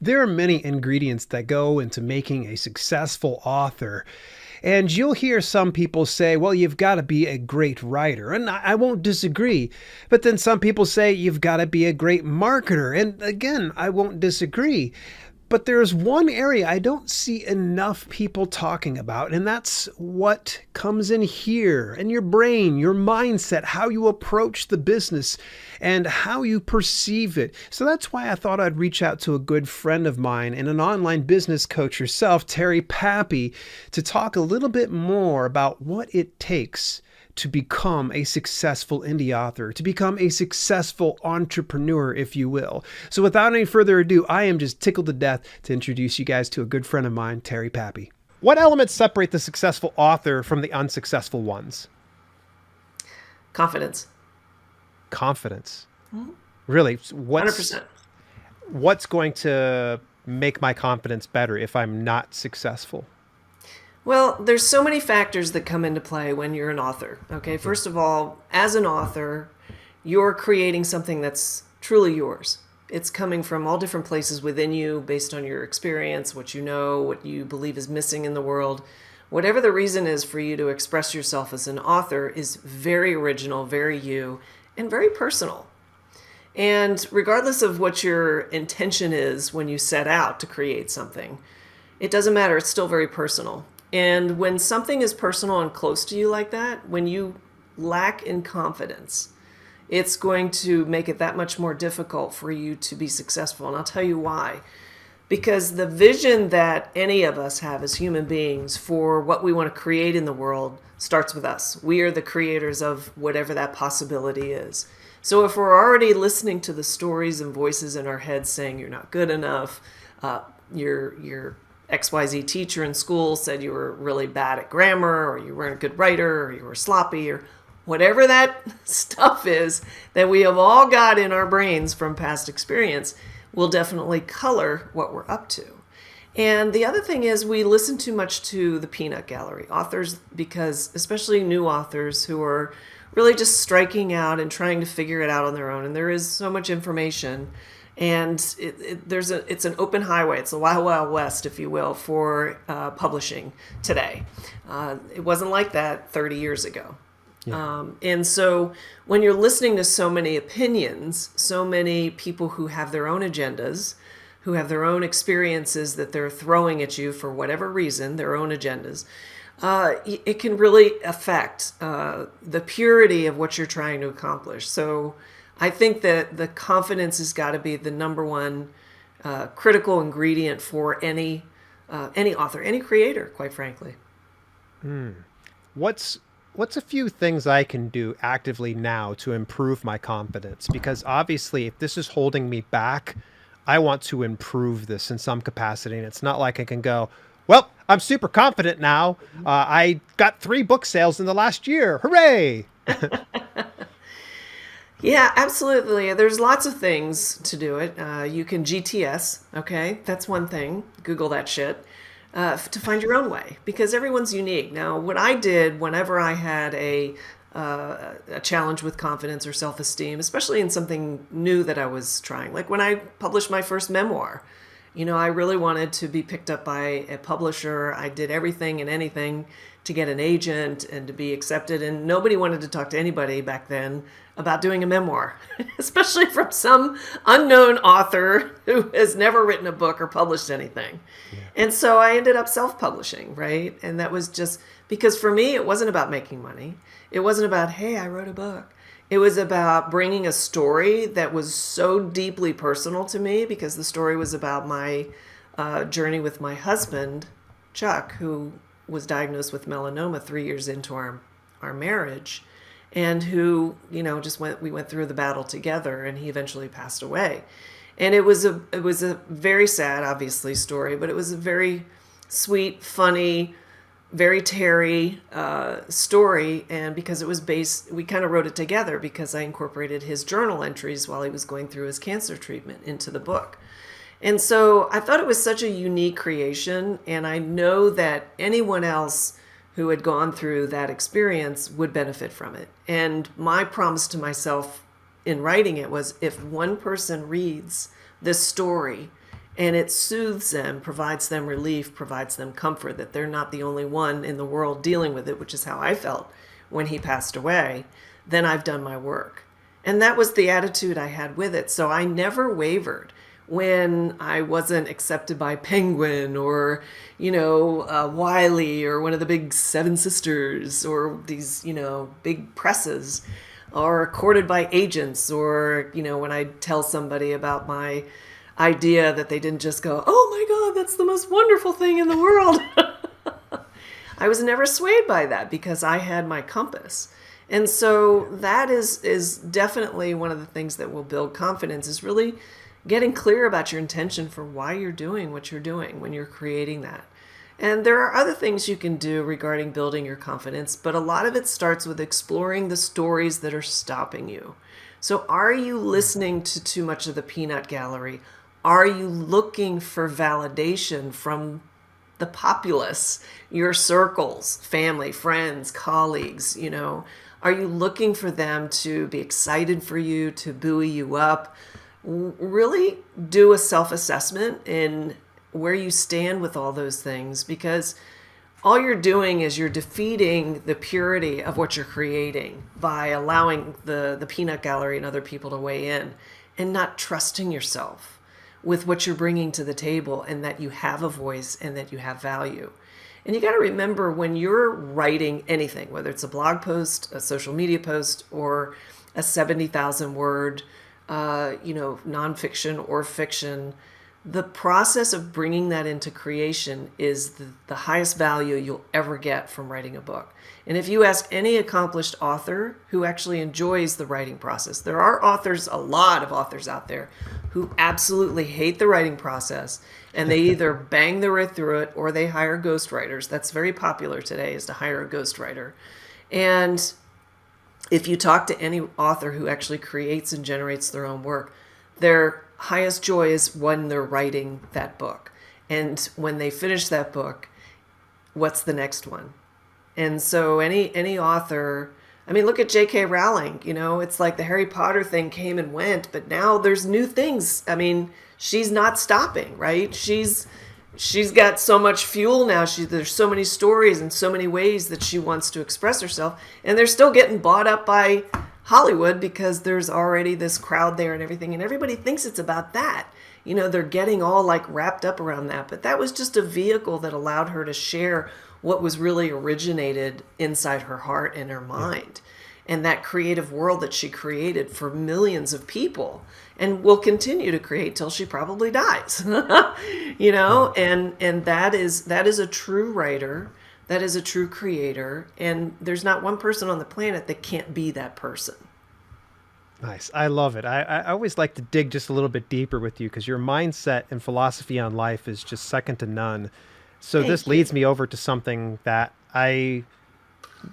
There are many ingredients that go into making a successful author. And you'll hear some people say, well, you've got to be a great writer. And I won't disagree. But then some people say you've got to be a great marketer. And again, I won't disagree. But there's one area I don't see enough people talking about, and that's what comes in here, in your brain, your mindset, how you approach the business, and how you perceive it. So that's why I thought I'd reach out to a good friend of mine and an online business coach herself, Terry Pappy, to talk a little bit more about what it takes to become a successful indie author, to become a successful entrepreneur, if you will. So without any further ado, I am just tickled to death to introduce you guys to a good friend of mine, Terry Pappy. What elements separate the successful author from the unsuccessful ones? Confidence. Confidence. Really? 100%. What's going to make my confidence better if I'm not successful? Well, there's so many factors that come into play when you're an author. Okay, first of all, as an author, you're creating something that's truly yours. It's coming from all different places within you based on your experience, what you know, what you believe is missing in the world. Whatever the reason is for you to express yourself as an author is very original, very you, and very personal. And regardless of what your intention is when you set out to create something, it doesn't matter, it's still very personal. And when something is personal and close to you like that, when you lack in confidence, it's going to make it that much more difficult for you to be successful. And I'll tell you why. Because the vision that any of us have as human beings for what we want to create in the world starts with us. We are the creators of whatever that possibility is. So if we're already listening to the stories and voices in our heads saying you're not good enough, you're XYZ teacher in school said you were really bad at grammar, or you weren't a good writer, or you were sloppy, or whatever that stuff is that we have all got in our brains from past experience will definitely color what we're up to. And the other thing is we listen too much to the peanut gallery authors, because especially new authors who are really just striking out and trying to figure it out on their own. And there is so much information. And it's an open highway. It's the wild, wild west, if you will, for publishing today. It wasn't like that 30 years ago. Yeah. And so when you're listening to so many opinions, so many people who have their own agendas, who have their own experiences that they're throwing at you for whatever reason, their own agendas, it can really affect the purity of what you're trying to accomplish. So I think that the confidence has got to be the number one critical ingredient for any author, any creator, quite frankly. What's a few things I can do actively now to improve my confidence? Because obviously, if this is holding me back, I want to improve this in some capacity. And it's not like I can go, well, I'm super confident now. I got 3 book sales in the last year. Hooray! Yeah, absolutely. There's lots of things to do it. You can GTS, okay? That's one thing. Google that shit to find your own way, because everyone's unique. Now, what I did whenever I had a challenge with confidence or self-esteem, especially in something new that I was trying, like when I published my first memoir, I really wanted to be picked up by a publisher. I did everything and anything to get an agent and to be accepted. And nobody wanted to talk to anybody back then about doing a memoir, especially from some unknown author who has never written a book or published anything. Yeah. And so I ended up self-publishing, right? And that was just because for me, it wasn't about making money. It wasn't about, hey, I wrote a book. It was about bringing a story that was so deeply personal to me, because the story was about my journey with my husband, Chuck, who was diagnosed with melanoma 3 years into our marriage, and who, we went through the battle together, and he eventually passed away. And it was a very sad, obviously, story, but it was a very sweet, funny, very Terry story. And because it was we kind of wrote it together because I incorporated his journal entries while he was going through his cancer treatment into the book. And so I thought it was such a unique creation. And I know that anyone else who had gone through that experience would benefit from it. And my promise to myself in writing it was, if one person reads this story And it soothes them, provides them relief, provides them comfort that they're not the only one in the world dealing with it, which is how I felt when he passed away. Then I've done my work. And that was the attitude I had with it. So I never wavered when I wasn't accepted by Penguin or, Wiley or one of the big Seven Sisters or these, big presses, or courted by agents, or, when I tell somebody about my idea, that they didn't just go, "Oh my God, that's the most wonderful thing in the world." I was never swayed by that because I had my compass. And so that is definitely one of the things that will build confidence, is really getting clear about your intention for why you're doing what you're doing when you're creating that. And there are other things you can do regarding building your confidence, but a lot of it starts with exploring the stories that are stopping you. So are you listening to too much of the peanut gallery? Are you looking for validation from the populace, your circles, family, friends, colleagues? Are you looking for them to be excited for you, to buoy you up? Really do a self-assessment in where you stand with all those things, because all you're doing is you're defeating the purity of what you're creating by allowing the peanut gallery and other people to weigh in, and not trusting yourself with what you're bringing to the table, and that you have a voice and that you have value. And you got to remember, when you're writing anything, whether it's a blog post, a social media post, or a 70,000 word, nonfiction or fiction, the process of bringing that into creation is the highest value you'll ever get from writing a book. And if you ask any accomplished author who actually enjoys the writing process, there are authors, a lot of authors out there, who absolutely hate the writing process, and they either bang their way through it or they hire ghostwriters. That's very popular today, is to hire a ghostwriter. And if you talk to any author who actually creates and generates their own work, their highest joy is when they're writing that book. And when they finish that book, what's the next one? And so any author, look at J.K. Rowling, it's like the Harry Potter thing came and went, but now there's new things. She's not stopping, right? She's got so much fuel now. There's so many stories and so many ways that she wants to express herself, and they're still getting bought up by Hollywood because there's already this crowd there and everything, and everybody thinks it's about that. They're getting all like wrapped up around that, but that was just a vehicle that allowed her to share what was really originated inside her heart and her mind, and that creative world that she created for millions of people and will continue to create till she probably dies. And that is a true writer. That is a true creator, and there's not one person on the planet that can't be that person. Nice. I love it. I always like to dig just a little bit deeper with you, because your mindset and philosophy on life is just second to none. So this leads me over to something that I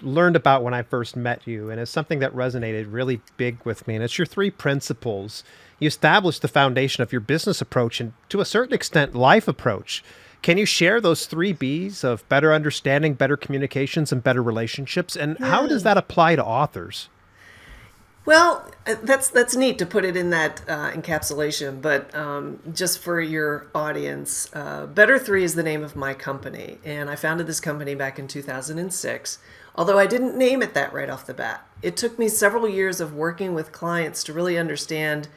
learned about when I first met you, and it's something that resonated really big with me, and it's your 3 principles. You established the foundation of your business approach and, to a certain extent, life approach. Can you share those 3 B's of better understanding, better communications, and better relationships? And how does that apply to authors? Well, that's neat to put it in that encapsulation, but just for your audience, Better 3 is the name of my company, and I founded this company back in 2006, although I didn't name it that right off the bat. It took me several years of working with clients to really understand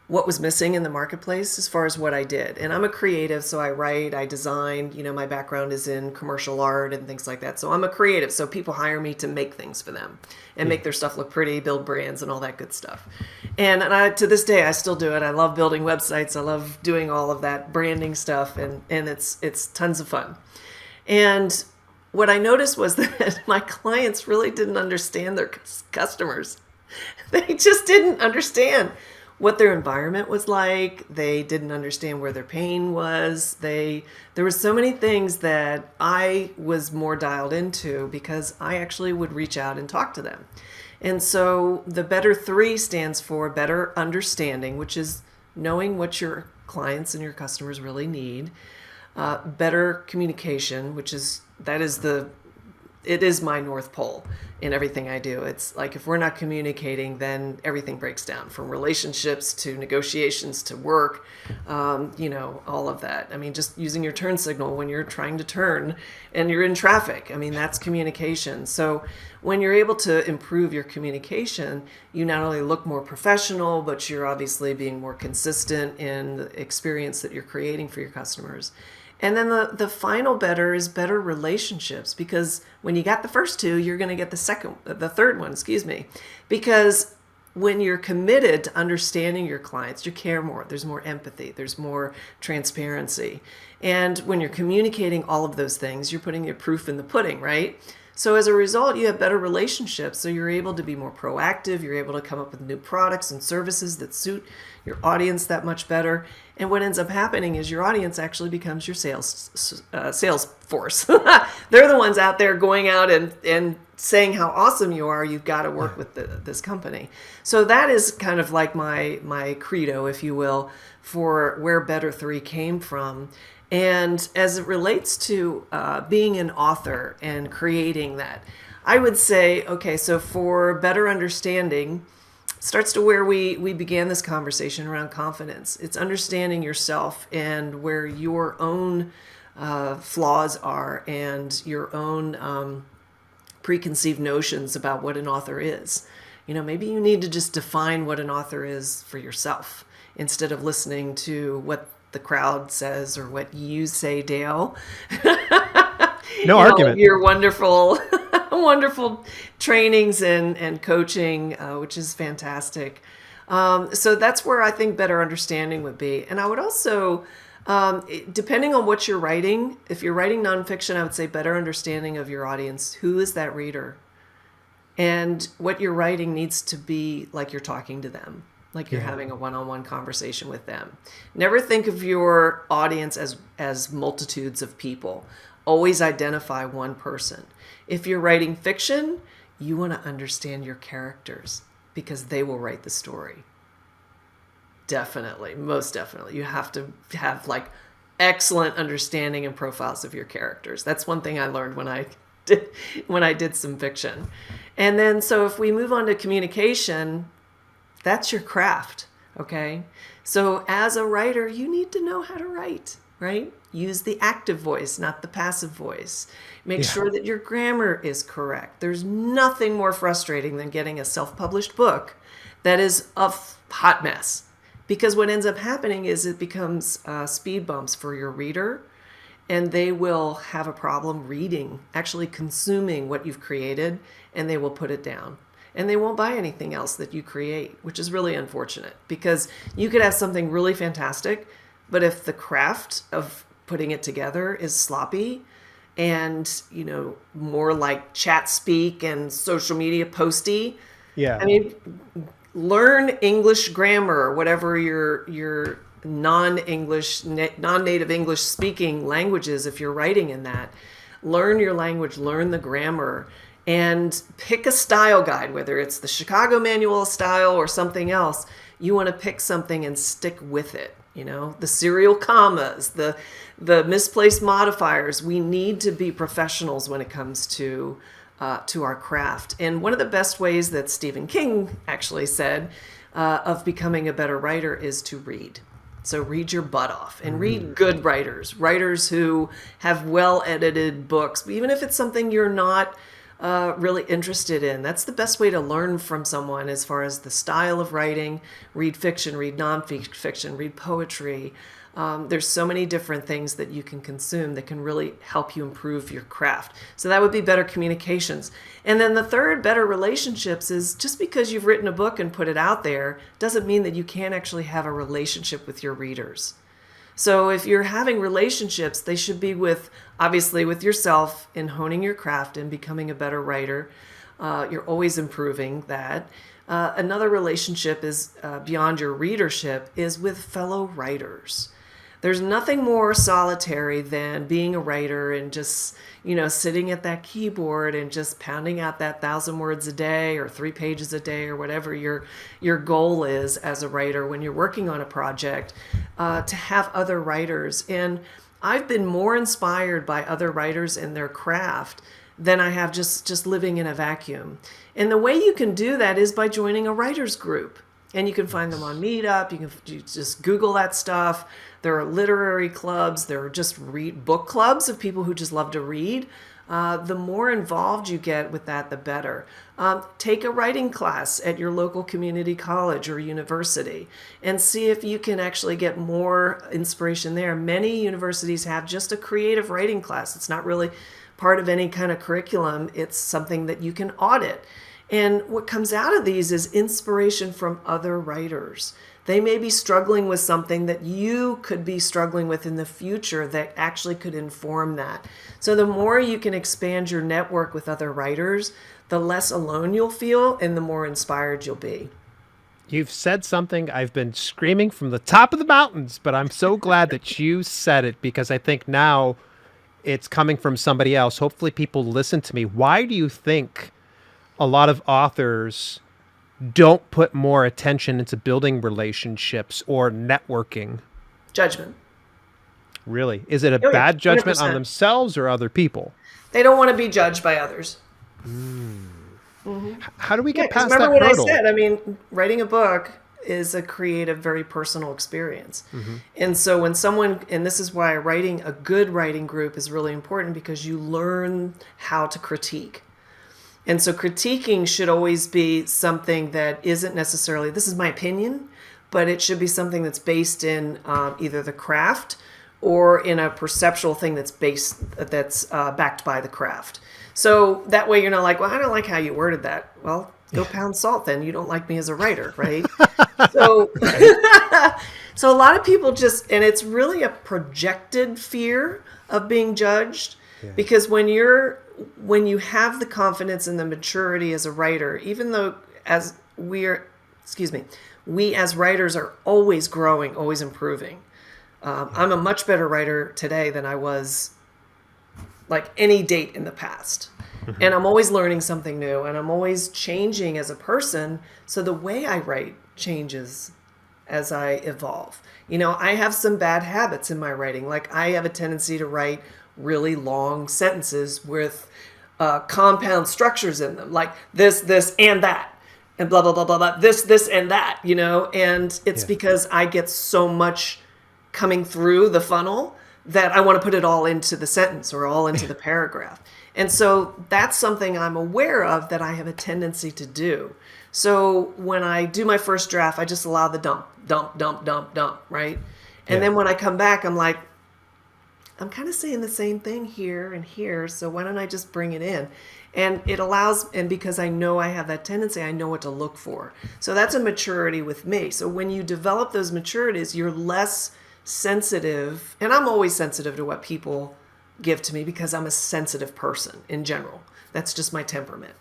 what was missing in the marketplace as far as what I did. And I'm a creative, so I write, I design, my background is in commercial art and things like that. So I'm a creative, so people hire me to make things for them and make their stuff look pretty, build brands and all that good stuff. And to this day, I still do it. I love building websites. I love doing all of that branding stuff, and it's tons of fun. And what I noticed was that my clients really didn't understand their customers. They just didn't understand what their environment was like. They didn't understand where their pain was. There were so many things that I was more dialed into because I actually would reach out and talk to them. And so the Better 3 stands for better understanding, which is knowing what your clients and your customers really need. Better communication, that is the it is my North Pole in everything I do. It's like if we're not communicating, then everything breaks down, from relationships to negotiations to work, all of that. I mean, just using your turn signal when you're trying to turn and you're in traffic. I mean, that's communication. So when you're able to improve your communication, you not only look more professional, but you're obviously being more consistent in the experience that you're creating for your customers. And then the final better is better relationships, because when you got the first two, you're going to get the third one, excuse me, because when you're committed to understanding your clients, you care more. There's more empathy. There's more transparency. And when you're communicating all of those things, you're putting your proof in the pudding, right? So as a result, you have better relationships. So you're able to be more proactive. You're able to come up with new products and services that suit your audience that much better. And what ends up happening is your audience actually becomes your sales force. They're the ones out there going out and saying how awesome you are. You've got to work with this company. So that is kind of like my credo, if you will, for where Better 3 came from. And as it relates to being an author and creating that, I would say, okay, so for better understanding, starts to where we began this conversation around confidence. It's understanding yourself and where your own flaws are and your own preconceived notions about what an author is. Maybe you need to just define what an author is for yourself instead of listening to what the crowd says or what you say, Dale. No argument. Your wonderful, wonderful trainings and coaching, which is fantastic. So that's where I think better understanding would be. And I would also, depending on what you're writing, if you're writing nonfiction, I would say better understanding of your audience. Who is that reader? And what you're writing needs to be like you're talking to them, like you're having a one-on-one conversation with them. Never think of your audience as multitudes of people. Always identify one person. If you're writing fiction, you want to understand your characters because they will write the story. Definitely, most definitely. You have to have like excellent understanding and profiles of your characters. That's one thing I learned when I did some fiction. And then so if we move on to communication, that's your craft, okay? So as a writer, you need to know how to write, right? Use the active voice, not the passive voice. Make sure that your grammar is correct. There's nothing more frustrating than getting a self-published book that is a hot mess. Because what ends up happening is it becomes speed bumps for your reader, and they will have a problem reading, actually consuming what you've created, and they will put it down. And they won't buy anything else that you create, which is really unfortunate because you could have something really fantastic, but if the craft of putting it together is sloppy and, more like chat speak and social media posty, I mean, learn English grammar, whatever your non-native English speaking languages, if you're writing in that. Learn your language, learn the grammar, and pick a style guide, whether it's the Chicago Manual style or something else. You want to pick something and stick with it. The serial commas, the misplaced modifiers. We need to be professionals when it comes to our craft. And one of the best ways that Stephen King actually said of becoming a better writer is to read. So read your butt off and read good writers who have well-edited books, even if it's something you're not really interested in. That's the best way to learn from someone as far as the style of writing. Read fiction, read nonfiction, read poetry. There's so many different things that you can consume that can really help you improve your craft. So that would be better communications. And then the third, better relationships, is just because you've written a book and put it out there doesn't mean that you can't actually have a relationship with your readers. So if you're having relationships, they should be obviously with yourself in honing your craft and becoming a better writer. You're always improving that. Another relationship is beyond your readership is with fellow writers. There's nothing more solitary than being a writer and just, sitting at that keyboard and just pounding out that 1,000 words a day or 3 pages a day or whatever your goal is as a writer when you're working on a project, to have other writers. And I've been more inspired by other writers and their craft than I have just living in a vacuum. And the way you can do that is by joining a writers group. And you can find them on Meetup. You just Google that stuff. There are literary clubs. There are just book clubs of people who just love to read. The more involved you get with that, the better. Take a writing class at your local community college or university and see if you can actually get more inspiration there. Many universities have just a creative writing class. It's not really part of any kind of curriculum. It's something that you can audit. And what comes out of these is inspiration from other writers. They may be struggling with something that you could be struggling with in the future that actually could inform that. So the more you can expand your network with other writers, the less alone you'll feel and the more inspired you'll be. You've said something I've been screaming from the top of the mountains, but I'm so glad that you said it because I think now it's coming from somebody else. Hopefully people listen to me. Why do you think a lot of authors don't put more attention into building relationships or networking? Judgment. Really? Is it a Oh, yeah, bad judgment 100%. on themselves or other people? They don't want to be judged by others. How do we Yeah, get because past that remember what I hurdle? said. I mean, writing a book is a creative, very personal experience. And so when someone, and this is why writing a good writing group is really important because you learn how to critique. And so critiquing should always be something that isn't necessarily, this is my opinion, but it should be something that's based in either the craft or in a perceptual thing that's backed by the craft. So that way you're not like, well, I don't like how you worded that. Well, go pound salt then. You don't like me as a writer, right? So, so a lot of people just, and it's really a projected fear of being judged because when you have the confidence and the maturity as a writer, even though we as writers are always growing, always improving. I'm a much better writer today than I was like any date in the past. And I'm always learning something new and I'm always changing as a person. So the way I write changes as I evolve. You know, I have some bad habits in my writing. Like I have a tendency to write really long sentences with compound structures in them, like this, and that. And blah, blah, blah, blah, blah, this, and that, you know? And it's because I get so much coming through the funnel that I want to put it all into the sentence or all into the paragraph. And so that's something I'm aware of that I have a tendency to do. So when I do my first draft, I just allow the dump, right? And then when I come back, I'm like, I'm kind of saying the same thing here and here, so why don't I just bring it in? And it allows, and because I know I have that tendency, I know what to look for. So that's a maturity with me. So when you develop those maturities, you're less sensitive, and I'm always sensitive to what people give to me because I'm a sensitive person in general. That's just my temperament.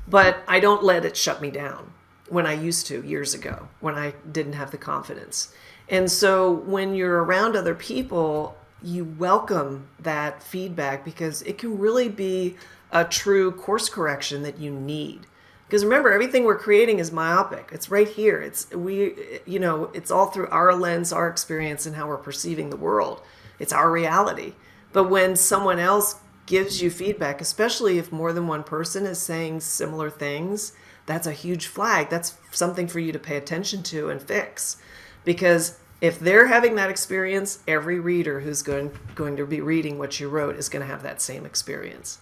But I don't let it shut me down when I used to years ago, when I didn't have the confidence. And so when you're around other people, you welcome that feedback because it can really be a true course correction that you need. Because remember, everything we're creating is myopic. It's right here. It's all through our lens, our experience, and how we're perceiving the world. It's our reality. But when someone else gives you feedback, especially if more than one person is saying similar things, that's a huge flag. That's something for you to pay attention to and fix. Because if they're having that experience, every reader who's going to be reading what you wrote is going to have that same experience.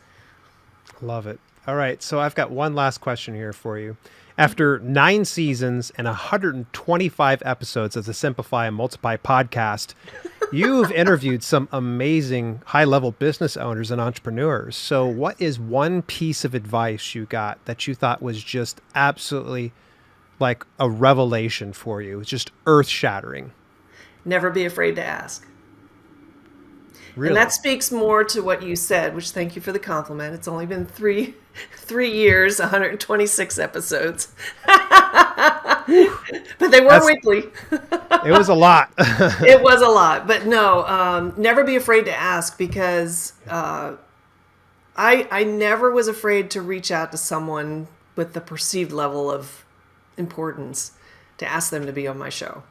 Love it. All right. So I've got one last question here for you. After 9 seasons and 125 episodes of the Simplify and Multiply podcast, you've interviewed some amazing high-level business owners and entrepreneurs. So what is one piece of advice you got that you thought was just absolutely like a revelation for you? It's just earth-shattering. Never be afraid to ask. Really? And that speaks more to what you said, which thank you for the compliment. It's only been three years, 126 episodes. But they were weekly. It was a lot. It was a lot. But no, never be afraid to ask because I never was afraid to reach out to someone with the perceived level of importance to ask them to be on my show.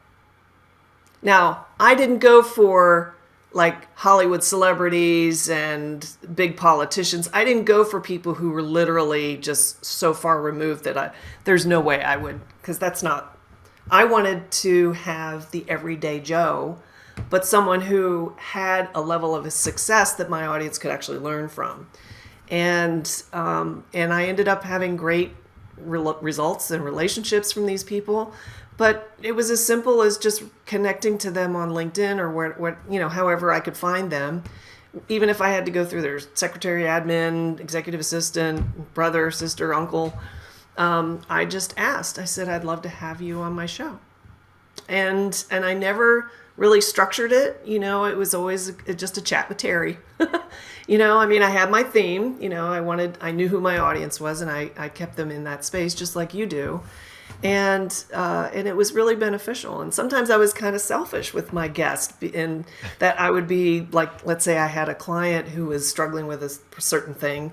Now, I didn't go for like Hollywood celebrities and big politicians. I didn't go for people who were literally just so far removed that there's no way I would, because that's not. I wanted to have the everyday Joe, but someone who had a level of success that my audience could actually learn from. And I ended up having great results and relationships from these people. But it was as simple as just connecting to them on LinkedIn or what however I could find them. Even if I had to go through their secretary, admin, executive assistant, brother, sister, uncle, I just asked. I said, I'd love to have you on my show. And I never really structured it. It was always just a chat with Terry. I had my theme. I knew who my audience was, and I kept them in that space just like you do. And it was really beneficial. And sometimes I was kind of selfish with my guest in that I would be like, let's say I had a client who was struggling with a certain thing.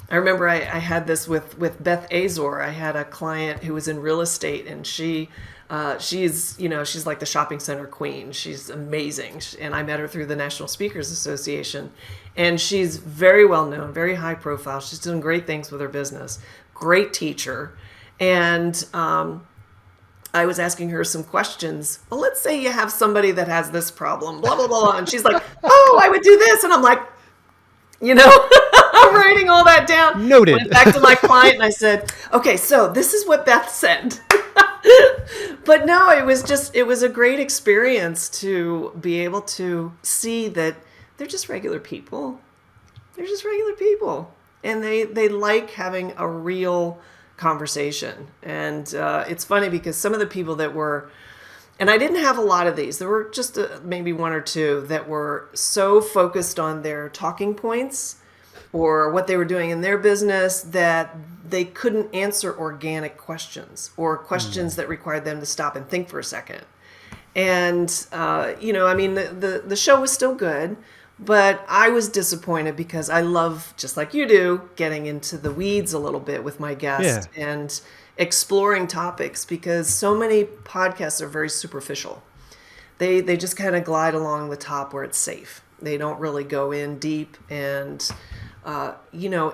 I remember I had this with Beth Azor. I had a client who was in real estate, and she's like the shopping center queen. She's amazing. And I met her through the National Speakers Association. And she's very well known, very high profile. She's doing great things with her business. Great teacher. And I was asking her some questions. Well, let's say you have somebody that has this problem, blah, blah, blah. And she's like, oh, I would do this. And I'm like, I'm writing all that down. Noted. Went back to my client and I said, okay, so this is what Beth said. But no, it was a great experience to be able to see that they're just regular people. They're just regular people. And they like having a real conversation. And it's funny because some of the people that were, and I didn't have a lot of these, there were just maybe one or two that were so focused on their talking points or what they were doing in their business that they couldn't answer organic questions or questions that required them to stop and think for a second. And, the show was still good, but I was disappointed because I love, just like you do, getting into the weeds a little bit with my guests and exploring topics, because so many podcasts are very superficial. They just kind of glide along the top where it's safe. They don't really go in deep and,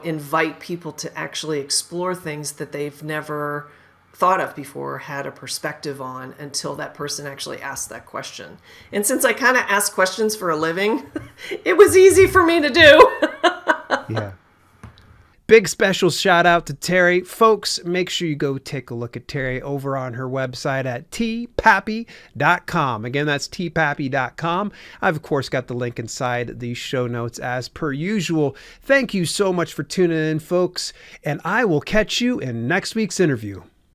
invite people to actually explore things that they've never thought of before, had a perspective on, until that person actually asked that question. And since I kind of ask questions for a living, it was easy for me to do. Yeah. Big special shout out to Terry. Folks, make sure you go take a look at Terry over on her website at tpappy.com. Again, that's tpappy.com. I've, of course, got the link inside the show notes as per usual. Thank you so much for tuning in, folks, and I will catch you in next week's interview.